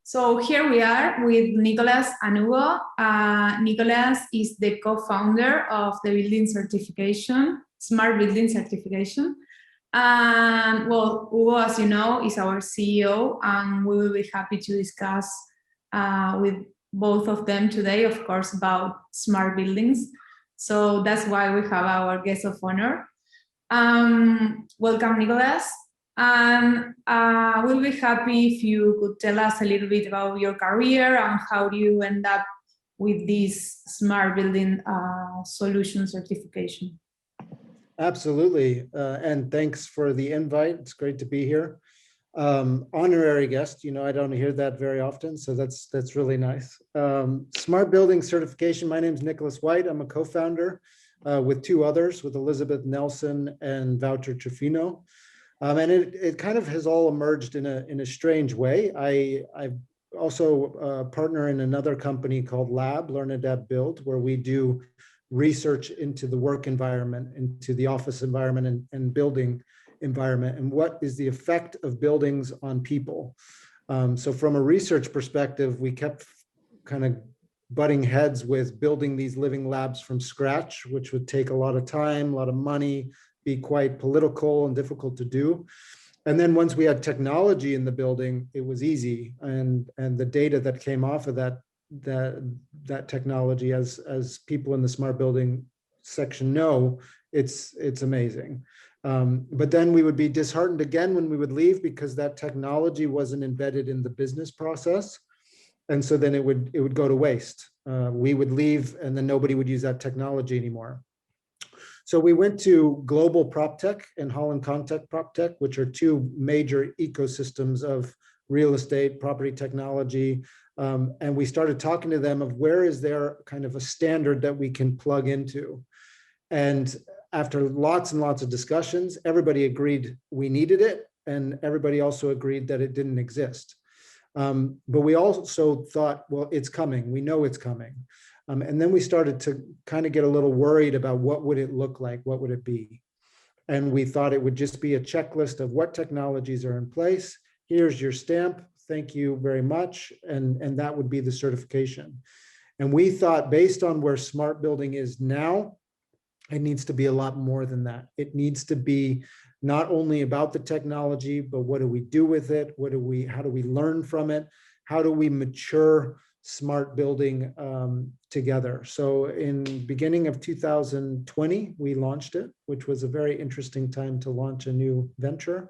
So here we are with Nicolas and Hugo. Nicolas is the co-founder of the building certification, Smart Building Certification. And well, Hugo, as you know, is our CEO, and we will be happy to discuss with both of them today, of course, about smart buildings. So that's why we have our guest of honor. Welcome, Nicolas. And we'll be happy if you could tell us a little bit about your career and how you end up with this smart building solution certification. Absolutely, and thanks for the invite. It's great to be here. Honorary guest, you know, I don't hear that very often, so that's really nice. Smart Building Certification, my name is Nicolas White. I'm a co-founder with two others, with Elizabeth Nelson and Wouter Trufino. And it kind of has all emerged in a strange way. I also partner in another company called Lab, Learn, Adapt, Build, where we do research into the work environment, into the office environment and building environment, and what is the effect of buildings on people. So from a research perspective, we kept kind of butting heads with building these living labs from scratch, which would take a lot of time, a lot of money, be quite political and difficult to do. And then once we had technology in the building, it was easy. And the data that came off of that technology, as people in the smart building section know, it's amazing. But then we would be disheartened again when we would leave because that technology wasn't embedded in the business process. And so then it would go to waste. We would leave and then nobody would use that technology anymore. So we went to Global PropTech and Holland Contact PropTech, which are two major ecosystems of real estate, property technology. And we started talking to them of where is there kind of a standard that we can plug into. And after lots and lots of discussions, everybody agreed we needed it. And everybody also agreed that it didn't exist. But we also thought, well, it's coming. We know it's coming. And then we started to kind of get a little worried about what would it look like? What would it be? And we thought it would just be a checklist of what technologies are in place. Here's your stamp. Thank you very much. And that would be the certification. And we thought based on where smart building is now, it needs to be a lot more than that. It needs to be not only about the technology, but what do we do with it? How do we learn from it? How do we mature smart building together? So in beginning of 2020, we launched it, which was a very interesting time to launch a new venture.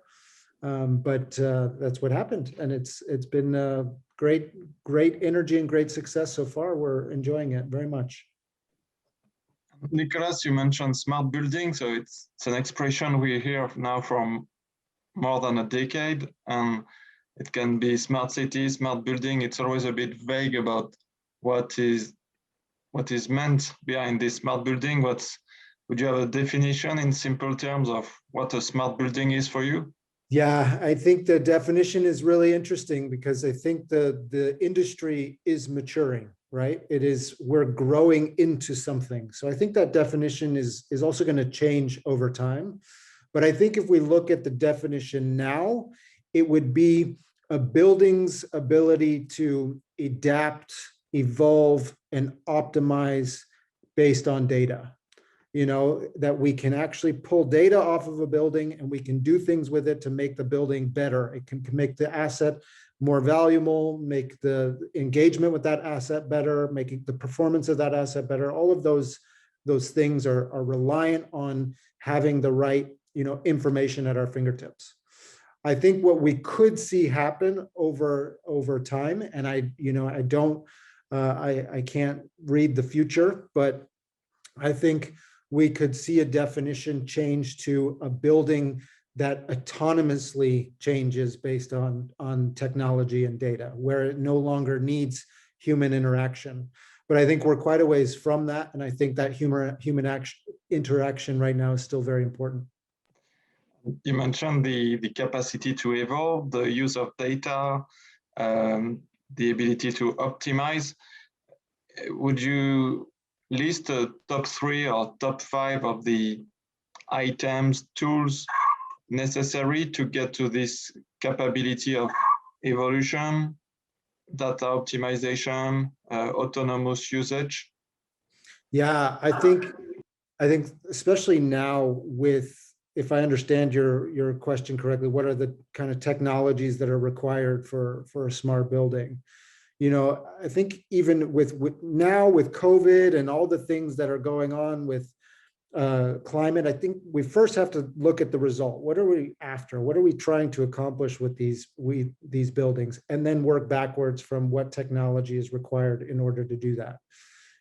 But that's what happened. And it's been a great energy and great success so far. We're enjoying it very much. Nicolas, you mentioned smart building, so it's an expression we hear now from more than a decade, and it can be smart city, smart building. It's always a bit vague about what is meant behind this smart building. Would you have a definition in simple terms of what a smart building is for you? Yeah, I think the definition is really interesting because I think the industry is maturing, right? We're growing into something. So I think that definition is also going to change over time. But I think if we look at the definition now, it would be a building's ability to adapt, evolve, and optimize based on data. You know, that we can actually pull data off of a building and we can do things with it to make the building better. It can make the asset more valuable, make the engagement with that asset better, making the performance of that asset better. All of those things are reliant on having the right, information at our fingertips. I think what we could see happen over time, and I can't read the future, but I think we could see a definition change to a building that autonomously changes based on technology and data, where it no longer needs human interaction. But I think we're quite a ways from that, and I think that human interaction right now is still very important. You mentioned the capacity to evolve, the use of data, the ability to optimize. Would you list a top 3 or top 5 of the items, tools necessary to get to this capability of evolution, data optimization, autonomous usage? Yeah, I think especially now with, if I understand your question correctly, what are the kind of technologies that are required for a smart building? You know, I think even with now with COVID and all the things that are going on with climate, I think we first have to look at the result. What are we after? What are we trying to accomplish with these buildings? And then work backwards from what technology is required in order to do that.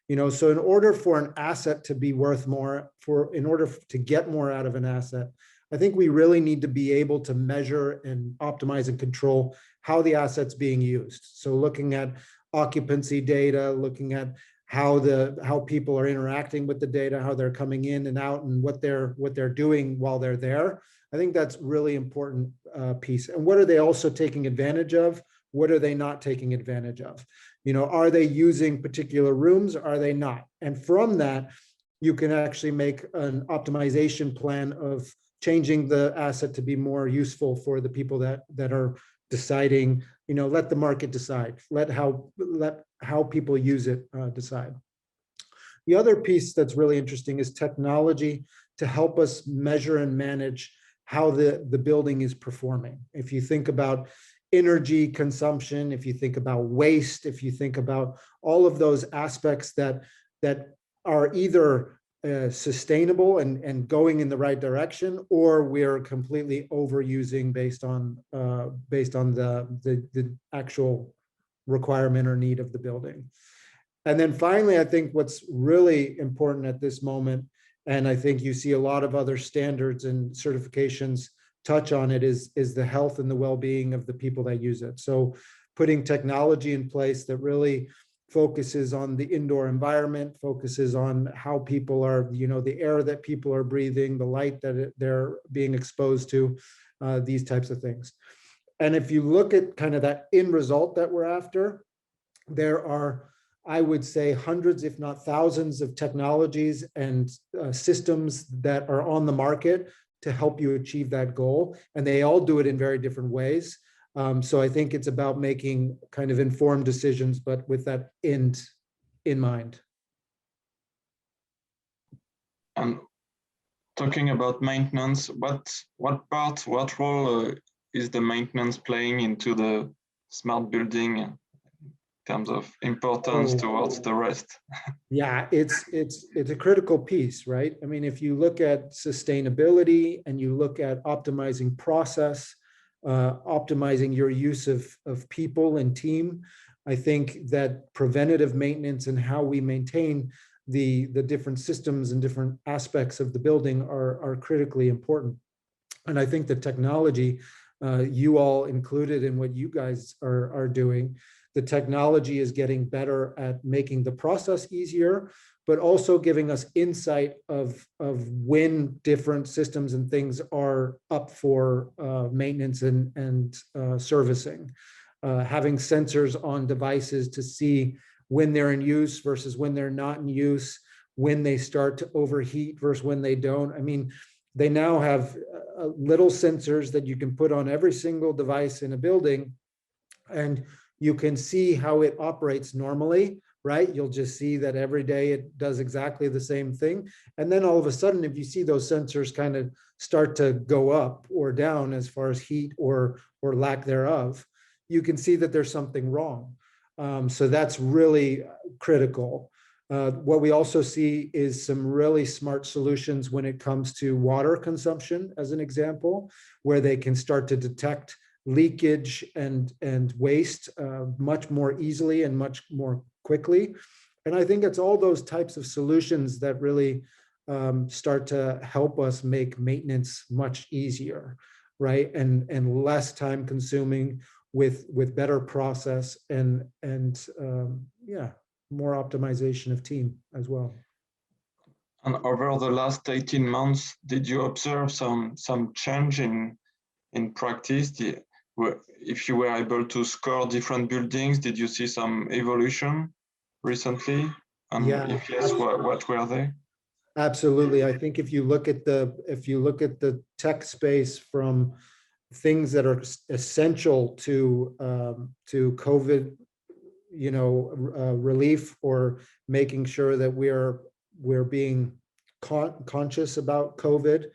You know, so in order for an asset to be worth more, in order to get more out of an asset, I think we really need to be able to measure and optimize and control how the asset's being used. So looking at occupancy data, looking at how people are interacting with the data, how they're coming in and out, and what they're doing while they're there. I think that's really important piece. And what are they also taking advantage of? What are they not taking advantage of? You know, are they using particular rooms? Are they not? And from that, you can actually make an optimization plan of changing the asset to be more useful for the people that are deciding. You know, let the market decide. Let how people use it decide. The other piece that's really interesting is technology to help us measure and manage how the building is performing. If you think about energy consumption, if you think about waste, if you think about all of those aspects that are either sustainable and going in the right direction, or we're completely overusing based on the actual requirement or need of the building. And then finally, I think what's really important at this moment, and I think you see a lot of other standards and certifications touch on it, is the health and the well-being of the people that use it. So putting technology in place that really focuses on the indoor environment, focuses on how people are, you know, the air that people are breathing, the light that they're being exposed to, these types of things. And if you look at kind of that end result that we're after, there are, I would say, hundreds, if not thousands of technologies and systems that are on the market to help you achieve that goal. And they all do it in very different ways. So I think it's about making kind of informed decisions, but with that end in mind. And talking about maintenance, what role is the maintenance playing into the smart building in terms of importance towards the rest? Yeah, it's a critical piece, right? I mean, if you look at sustainability and you look at optimizing process, optimizing your use of people and team, I think that preventative maintenance and how we maintain the different systems and different aspects of the building are critically important. And I think the technology, you all included in what you guys are doing, the technology is getting better at making the process easier, but also giving us insight of when different systems and things are up for maintenance and servicing. Having sensors on devices to see when they're in use versus when they're not in use, when they start to overheat versus when they don't. I mean, they now have little sensors that you can put on every single device in a building, and you can see how it operates normally, right? You'll just see that every day it does exactly the same thing. And then all of a sudden, if you see those sensors kind of start to go up or down as far as heat or lack thereof, you can see that there's something wrong. So that's really critical. What we also see is some really smart solutions when it comes to water consumption, as an example, where they can start to detect leakage and waste much more easily and much more quickly. And I think it's all those types of solutions that really start to help us make maintenance much easier, right? And less time consuming with better process and yeah, more optimization of team as well. And over the last 18 months, did you observe some change in practice? If you were able to score different buildings, did you see some evolution recently? And yeah, if yes, what were they? Absolutely. I think if you look at the tech space, from things that are essential to COVID relief or making sure that we're being conscious about COVID,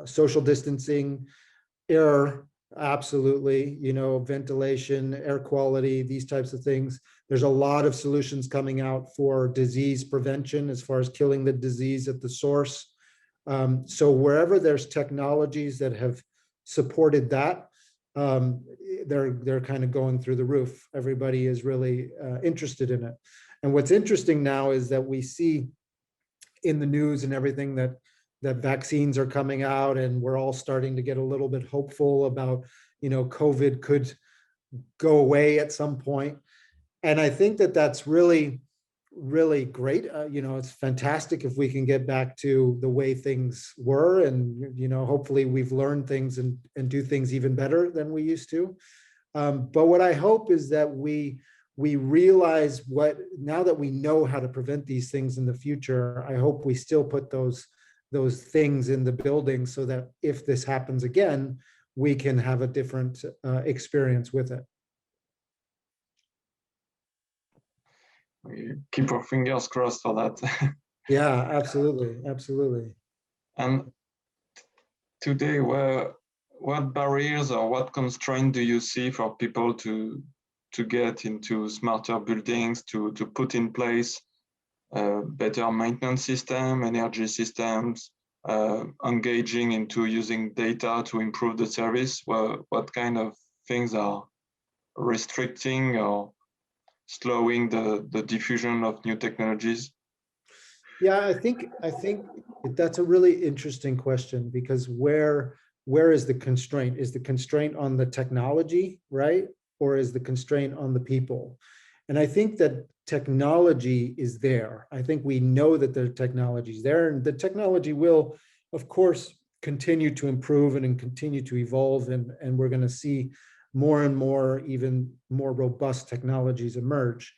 social distancing, air, absolutely, ventilation, air quality, these types of things. There's a lot of solutions coming out for disease prevention as far as killing the disease at the source. So wherever there's technologies that have supported that, they're kind of going through the roof. Everybody is really interested in it. And what's interesting now is that we see in the news and everything that vaccines are coming out, and we're all starting to get a little bit hopeful about, COVID could go away at some point. And I think that that's really, really great. It's fantastic if we can get back to the way things were, and, hopefully we've learned things and do things even better than we used to. But what I hope is that we realize now that we know how to prevent these things in the future, I hope we still put those things in the building so that if this happens again, we can have a different experience with it. We keep our fingers crossed for that. Yeah, absolutely. Absolutely. And today, what barriers or what constraints do you see for people to get into smarter buildings, to put in place better maintenance system, energy systems, engaging into using data to improve the service? What kind of things are restricting or slowing the diffusion of new technologies? Yeah, I think that's a really interesting question, because where is the constraint? Is the constraint on the technology, right? Or is the constraint on the people? And I think that technology is there. I think we know that the technology is there, and the technology will, of course, continue to improve and continue to evolve, and we're going to see more and more, even more robust technologies emerge.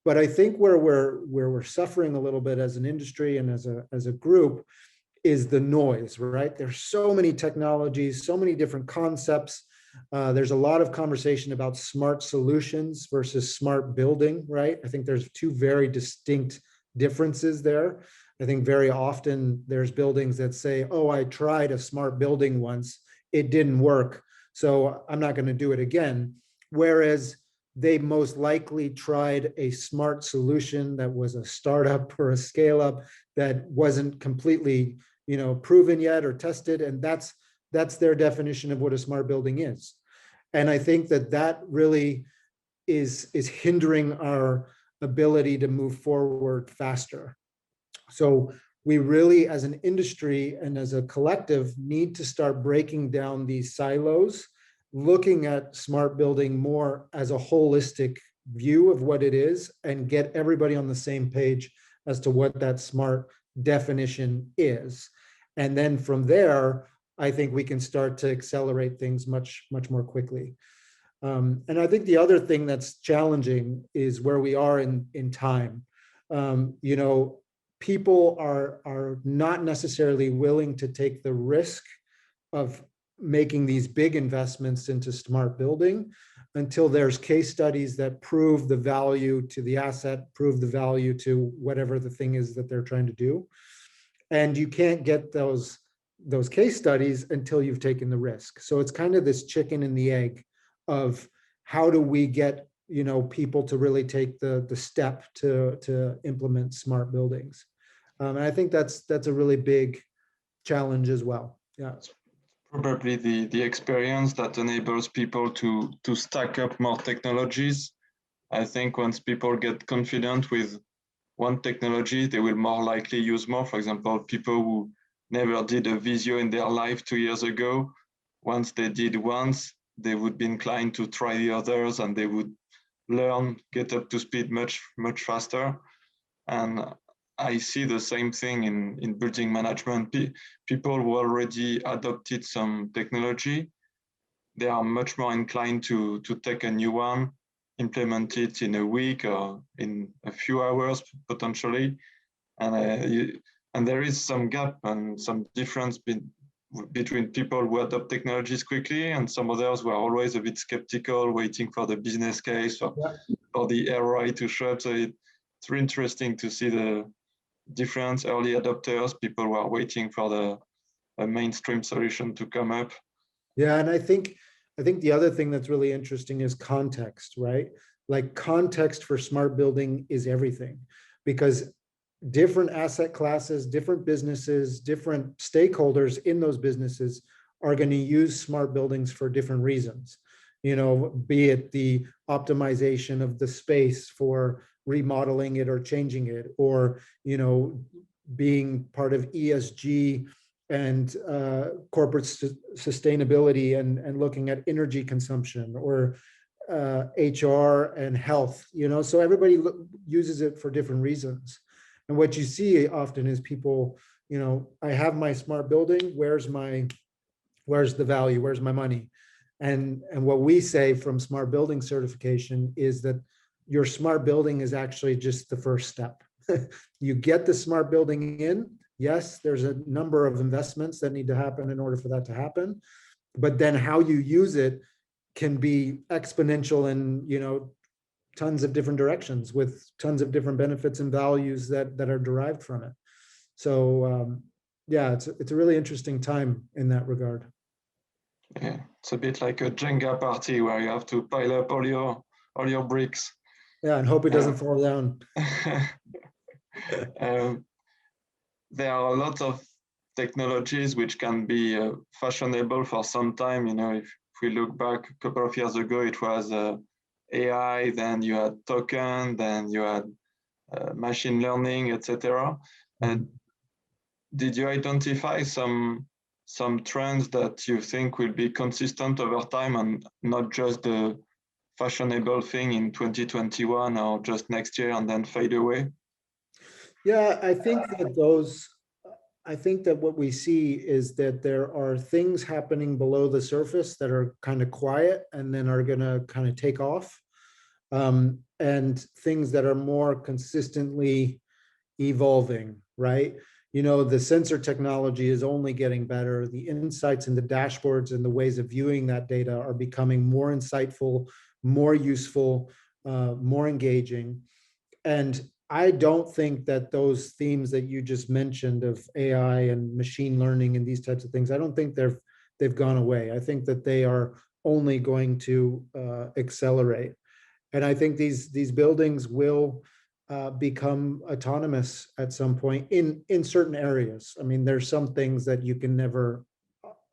But I think where we're suffering a little bit as an industry and as a group is the noise, right? There's so many technologies, so many different concepts. There's a lot of conversation about smart solutions versus smart building, right? I think there's two very distinct differences there. I think very often there's buildings that say, oh, I tried a smart building once, it didn't work, so I'm not going to do it again. Whereas they most likely tried a smart solution that was a startup or a scale up that wasn't completely, proven yet or tested. And that's their definition of what a smart building is. And I think that really is hindering our ability to move forward faster. So we really, as an industry and as a collective, need to start breaking down these silos, looking at smart building more as a holistic view of what it is, and get everybody on the same page as to what that smart definition is. And then from there, I think we can start to accelerate things much, much more quickly. And I think the other thing that's challenging is where we are in time. People are not necessarily willing to take the risk of making these big investments into smart building until there's case studies that prove the value to the asset, prove the value to whatever the thing is that they're trying to do. And you can't get those case studies until you've taken the risk. So it's kind of this chicken and the egg of how do we get people to really take the step to implement smart buildings. And I think that's a really big challenge as well. Yeah. Probably the experience that enables people to stack up more technologies. I think once people get confident with one technology, they will more likely use more. For example, people who never did a Visio in their life 2 years ago, once they did once, they would be inclined to try the others, and they would learn, get up to speed much, much faster. And I see the same thing in building management. People who already adopted some technology, they are much more inclined to take a new one, implement it in a week or in a few hours potentially. And there is some gap and some difference between people who adopt technologies quickly and some others who are always a bit skeptical, waiting for the business case or the ROI to show up. So it's really interesting to see the different early adopters, people who are waiting for a mainstream solution to come up. Yeah, and I think the other thing that's really interesting is context, right? Like context for smart building is everything, because different asset classes, different businesses, different stakeholders in those businesses are going to use smart buildings for different reasons. You know, be it the optimization of the space for remodeling it or changing it, or, you know, being part of ESG and corporate sustainability and looking at energy consumption, or HR and health, you know, so everybody uses it for different reasons. And what you see often is people, you know, I have my smart building, where's the value, where's my money? And what we say from smart building certification is that your smart building is actually just the first step. You get the smart building in. Yes, there's a number of investments that need to happen in order for that to happen. But then how you use it can be exponential in, you know, tons of different directions with tons of different benefits and values that are derived from it. So yeah, it's a really interesting time in that regard. Yeah, it's a bit like a Jenga party where you have to pile up all your bricks. Yeah, and hope it doesn't fall down. There are a lot of technologies which can be fashionable for some time. You know, if we look back a couple of years ago, it was AI, then you had token, then you had machine learning, etc. And did you identify some trends that you think will be consistent over time and not just the fashionable thing in 2021 or just next year and then fade away? Yeah, I think that what we see is that there are things happening below the surface that are kind of quiet and then are going to kind of take off. And things that are more consistently evolving, right? You know, the sensor technology is only getting better. The insights and the dashboards and the ways of viewing that data are becoming more insightful, more useful, more engaging. And I don't think that those themes that you just mentioned of AI and machine learning and these types of things, I don't think they've gone away. I think that they are only going to accelerate. And I think these buildings will become autonomous at some point in certain areas. I mean, there's some things that you can never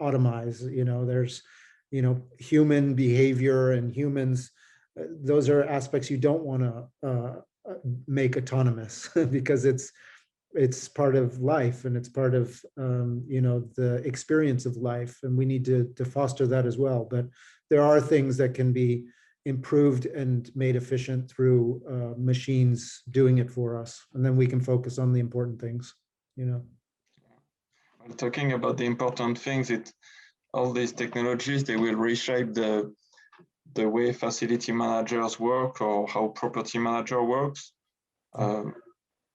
automize. You know, there's, you know, human behavior and humans. Those are aspects you don't want to make autonomous because it's part of life and it's part of you know, the experience of life, and we need to foster that as well. But there are things that can be improved and made efficient through machines doing it for us, and then we can focus on the important things, you know. Talking about the important things, all these technologies, they will reshape the way facility managers work or how property manager works.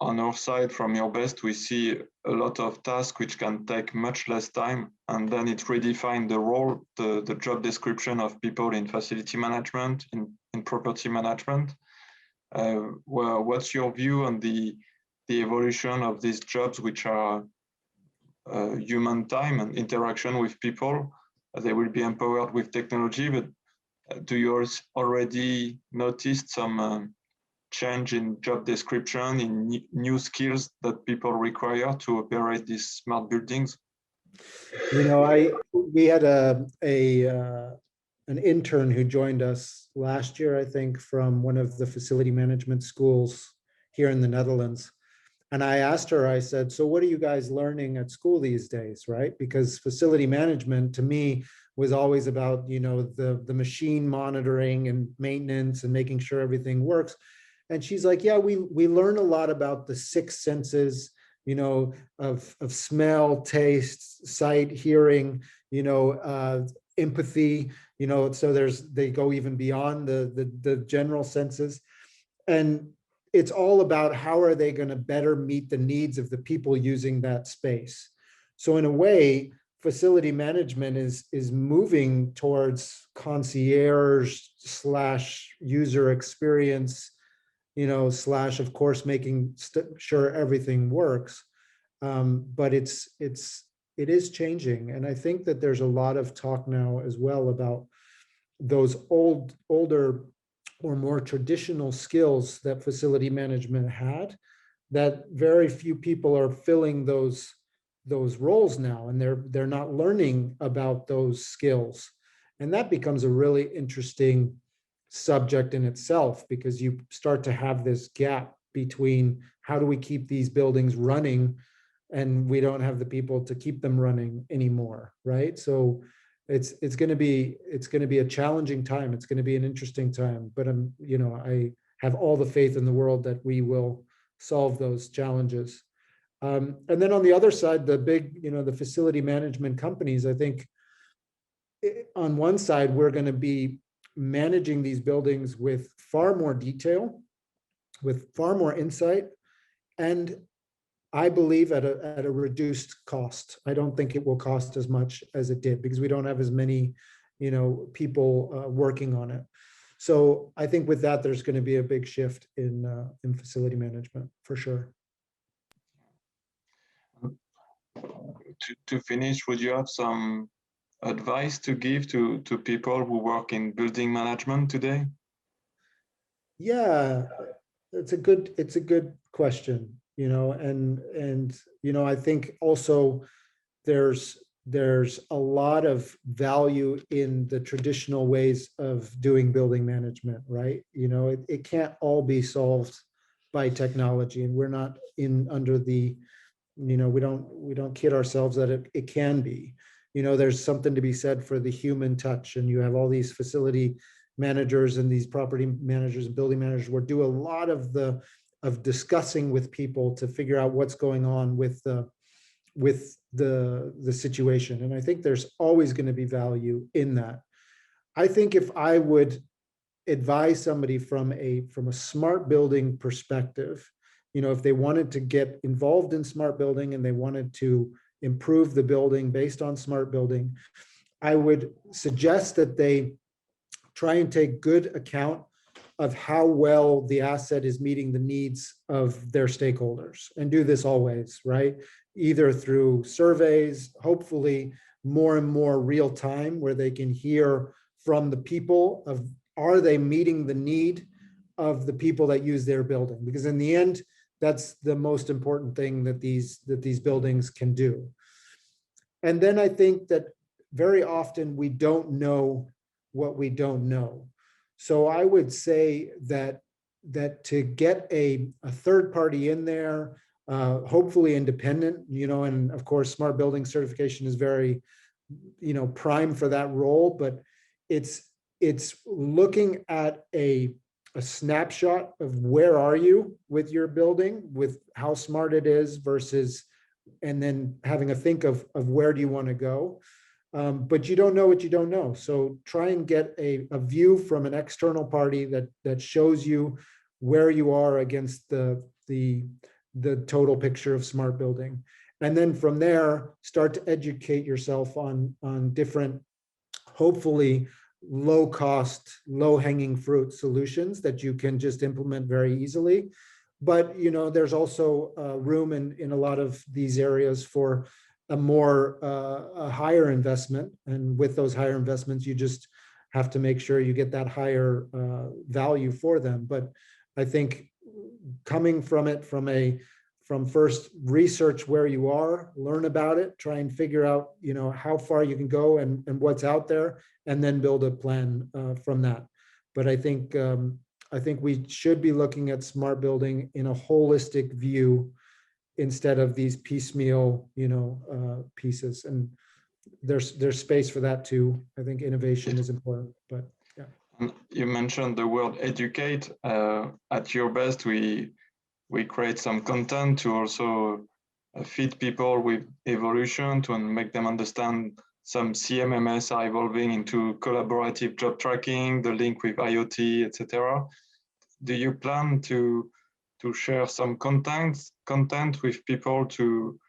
On our side, from YourBest, we see a lot of tasks which can take much less time, and then it redefines the role, the job description of people in facility management, in property management. Well, what's your view on the evolution of these jobs which are human time and interaction with people? They will be empowered with technology, but do you already notice some change in job description, in new skills that people require to operate these smart buildings? You know, we had an intern who joined us last year, I think, from one of the facility management schools here in the Netherlands. And I asked her, I said, so what are you guys learning at school these days, right? Because facility management to me was always about, you know, the machine monitoring and maintenance and making sure everything works. And she's like, yeah, we learn a lot about the six senses, you know, of smell, taste, sight, hearing, you know, empathy, you know, so they go even beyond the general senses. And it's all about how are they going to better meet the needs of the people using that space. So in a way, facility management is moving towards concierge / user experience, / of course making sure everything works. But it is changing, and I think that there's a lot of talk now as well about those older or more traditional skills that facility management had, that very few people are filling those roles now, and they're not learning about those skills. And that becomes a really interesting subject in itself, because you start to have this gap between how do we keep these buildings running, and we don't have the people to keep them running anymore, right? So it's going to be a challenging time. It's going to be an interesting time, but I have all the faith in the world that we will solve those challenges. And then on the other side, the big, the facility management companies, I think on one side, we're going to be managing these buildings with far more detail, with far more insight, and I believe at a reduced cost. I don't think it will cost as much as it did, because we don't have as many, people working on it. So I think with that, there's going to be a big shift in facility management for sure. To finish, would you have some advice to give to people who work in building management today? Yeah, it's a good question, and I think also there's a lot of value in the traditional ways of doing building management, right? It can't all be solved by technology, and we're not under the, we don't kid ourselves that it can be. There's something to be said for the human touch, and you have all these facility managers and these property managers and building managers who do a lot of discussing with people to figure out what's going on with the situation. And I think there's always going to be value in that. I think if I would advise somebody from a smart building perspective, if they wanted to get involved in smart building and they wanted to improve the building based on smart building, I would suggest that they try and take good account of how well the asset is meeting the needs of their stakeholders, and do this always, right? Either through surveys, hopefully more and more real time, where they can hear from the people of, are they meeting the need of the people that use their building? Because in the end, that's the most important thing that these buildings can do. And then I think that very often we don't know what we don't know. So I would say that to get a third party in there, hopefully independent, and of course, smart building certification is very, prime for that role, but it's looking at a snapshot of where are you with your building, with how smart it is versus, and then having a think of where do you want to go. But you don't know what you don't know. So try and get a view from an external party that shows you where you are against the total picture of smart building. And then from there, start to educate yourself on different, hopefully low cost, low hanging fruit solutions that you can just implement very easily. But, there's also room in a lot of these areas for a higher investment. And with those higher investments, you just have to make sure you get that higher value for them. But I think coming from first research where you are, learn about it, try and figure out, how far you can go and what's out there, and then build a plan from that. But I think we should be looking at smart building in a holistic view, instead of these piecemeal, pieces. And there's space for that too. I think innovation is important, but yeah. You mentioned the word educate. At Your Best, we create some content to also feed people with evolution, to make them understand some CMMS are evolving into collaborative job tracking, the link with IoT, etc. Do you plan to share some content with people to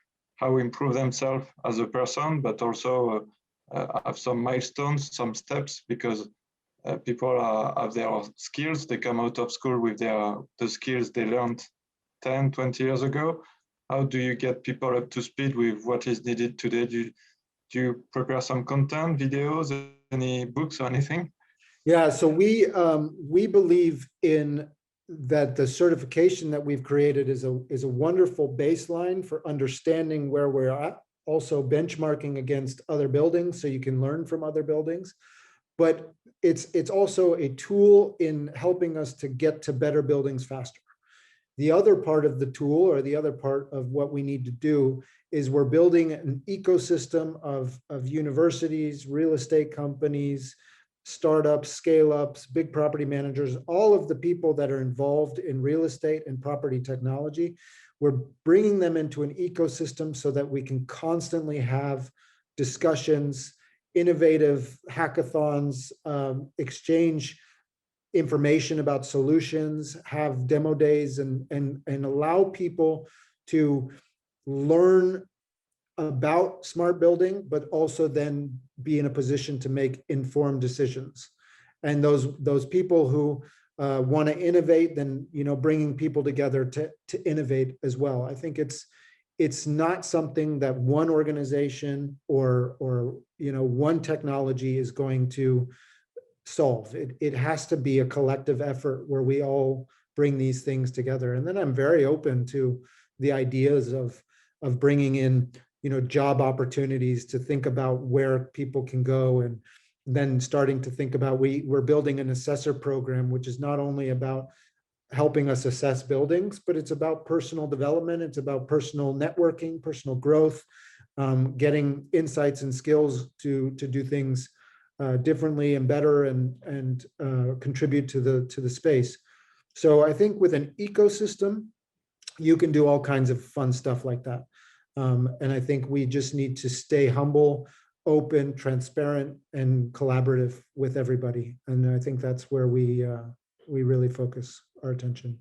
how improve themselves as a person, but also have some milestones, some steps, because people have their skills. They come out of school with the skills they learned 10, 20 years ago. How do you get people up to speed with what is needed today? Do you prepare some content, videos, any books or anything? Yeah, so we believe in that the certification that we've created is a wonderful baseline for understanding where we're at, also benchmarking against other buildings so you can learn from other buildings. But it's also a tool in helping us to get to better buildings faster. The other part of the tool, or the other part of what we need to do, is we're building an ecosystem of universities, real estate companies, startups, scale-ups, big property managers, all of the people that are involved in real estate and property technology. We're bringing them into an ecosystem so that we can constantly have discussions, innovative hackathons, exchange information about solutions, have demo days, and allow people to learn about smart building, but also then be in a position to make informed decisions. And those people who want to innovate, then bringing people together to innovate as well. I think it's not something that one organization or one technology is going to solve. It has to be a collective effort where we all bring these things together. And then I'm very open to the ideas of bringing in job opportunities, to think about where people can go, and then starting to think about, we're building an assessor program, which is not only about helping us assess buildings, but it's about personal development. It's about personal networking, personal growth, getting insights and skills to do things differently and better, and contribute to the space. So I think with an ecosystem, you can do all kinds of fun stuff like that. And I think we just need to stay humble, open, transparent, and collaborative with everybody. And I think that's where we really focus our attention.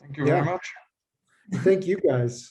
Thank you very much. Thank you guys.